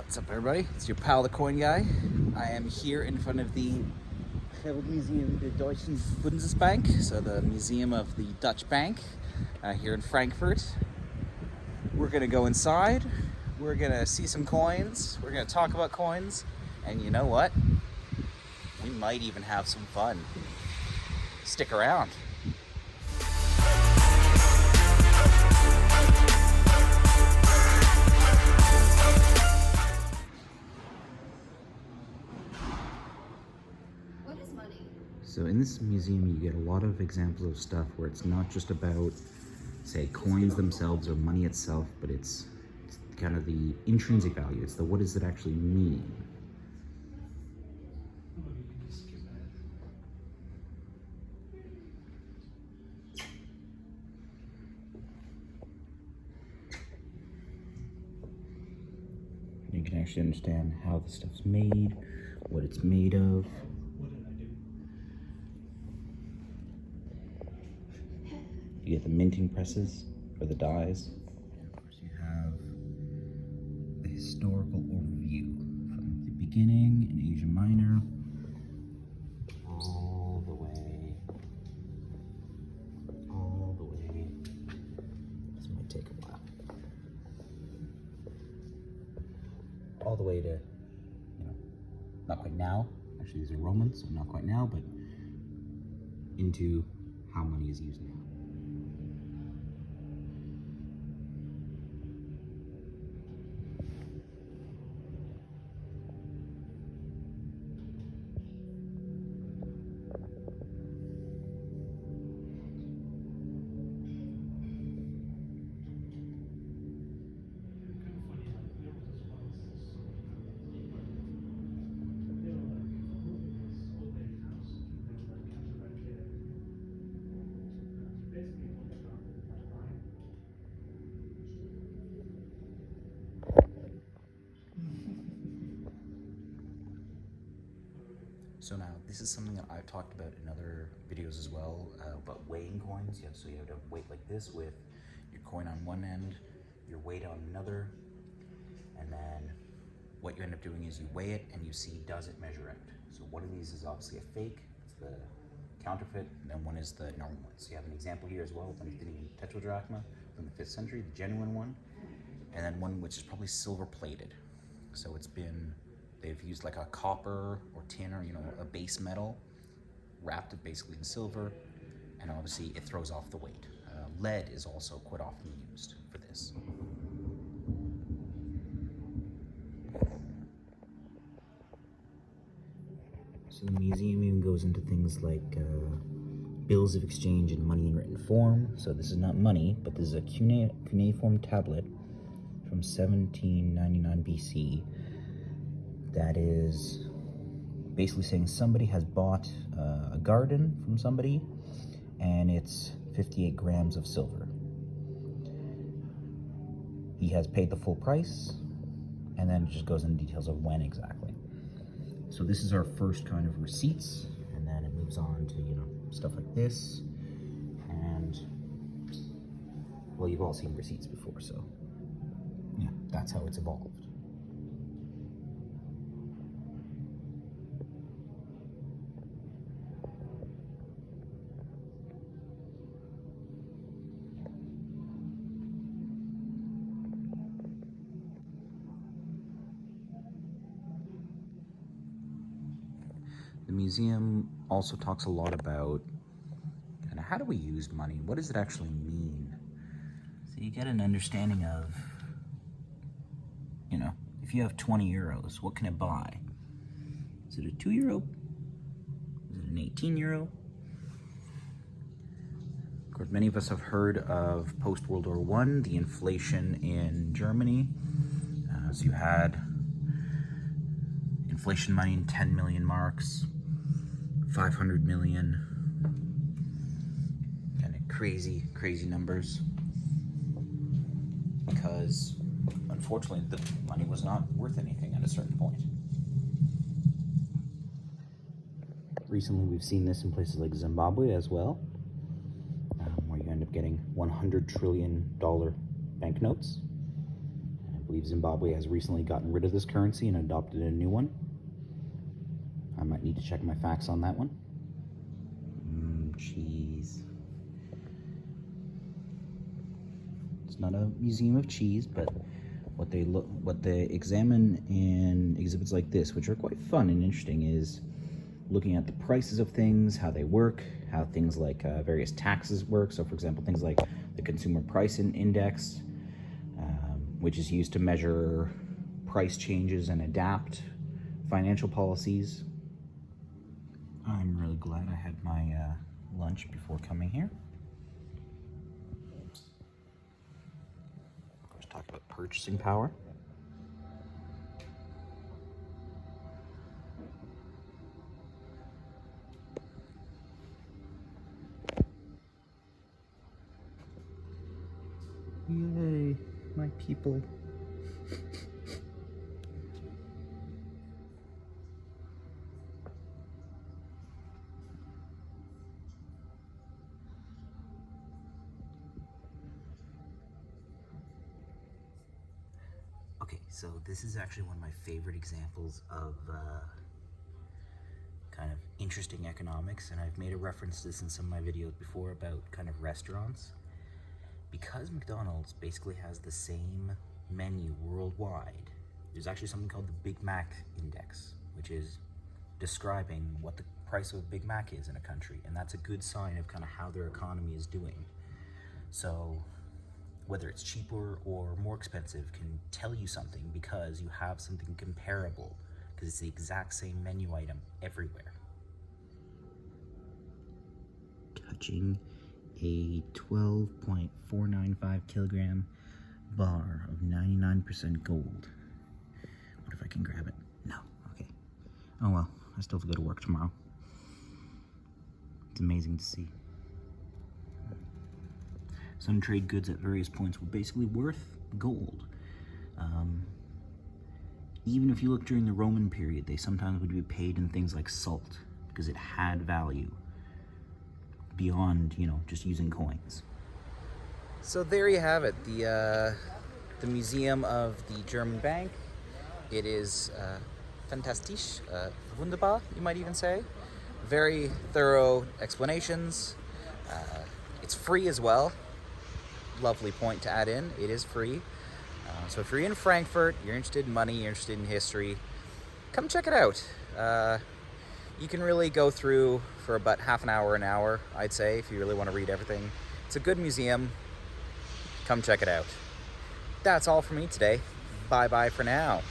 What's up, everybody? It's your pal, the Coin Guy. I am here in front of the Museum der Deutschen Bundesbank, so the Museum of the Dutch Bank, here in Frankfurt. We're gonna go inside. We're gonna see some coins. We're gonna talk about coins, and you know what? We might even have some fun. Stick around. So in this museum, you get a lot of examples of stuff where it's not just about, say, coins themselves or money itself, but it's kind of the intrinsic value. It's the what does it actually mean? You can actually understand how the stuff's made, what it's made of. You get the minting presses for the dies. And of course you have the historical overview from the beginning in Asia Minor all the way. This might take a while. All the way to, not quite now. Actually, these are Romans, so not quite now, but into how money is used now. So now, this is something that I've talked about in other videos as well, about weighing coins. So you have to weight like this with your coin on one end, your weight on another, and then what you end up doing is you weigh it and you see, does it measure out? So one of these is obviously a fake, it's the counterfeit, and then one is the normal one. So you have an example here as well with an Athenian tetradrachma from the 5th century, the genuine one, and then one which is probably silver plated. So they've used like a copper or tin or, a base metal, wrapped it basically in silver, and obviously it throws off the weight. Lead is also quite often used for this. So the museum even goes into things like bills of exchange and money in written form. So this is not money, but this is a cuneiform tablet from 1799 BC. That is basically saying somebody has bought a garden from somebody, and it's 58 grams of silver. He has paid the full price, and then it just goes into details of when exactly. So this is our first kind of receipts, and then it moves on to, stuff like this. And, well, you've all seen receipts before, so yeah, that's how it's evolved. The museum also talks a lot about kind of how do we use money? What does it actually mean? So you get an understanding of, if you have 20 euros, what can it buy? Is it a 2 euro? Is it an 18 euro? Of course, many of us have heard of post-World War I, the inflation in Germany. So you had inflation money in 10 million marks, 500 million, kind of crazy numbers, because unfortunately the money was not worth anything at a certain point. Recently we've seen this in places like Zimbabwe as well, where you end up getting $100 trillion banknotes. I believe believe Zimbabwe has recently gotten rid of this currency and adopted a new one. I might need to check my facts on that one. Cheese. It's not a museum of cheese, but what they examine in exhibits like this, which are quite fun and interesting, is looking at the prices of things, how they work, how things like various taxes work. So, for example, things like the Consumer Price Index, which is used to measure price changes and adapt financial policies. I'm really glad I had my lunch before coming here. Of course, talk about purchasing power. Yay, my people. Okay, so this is actually one of my favorite examples of kind of interesting economics, and I've made a reference to this in some of my videos before about kind of restaurants. Because McDonald's basically has the same menu worldwide, there's actually something called the Big Mac Index, which is describing what the price of a Big Mac is in a country, and that's a good sign of kind of how their economy is doing. So whether it's cheaper or more expensive can tell you something because you have something comparable, because it's the exact same menu item everywhere. Touching a 12.495 kilogram bar of 99% gold. What if I can grab it? No, okay. Oh well, I still have to go to work tomorrow. It's amazing to see. Some trade goods at various points were basically worth gold. Even if you look during the Roman period, they sometimes would be paid in things like salt because it had value beyond, just using coins. So there you have it, the Museum of the German Bank. It is fantastisch, wunderbar, you might even say. Very thorough explanations. It's free as well. Lovely point to add in. It is free. So if you're in Frankfurt, you're interested in money, you're interested in history, come check it out. You can really go through for about half an hour, I'd say, if you really want to read everything. It's a good museum. Come check it out. That's all for me today. Bye-bye for now.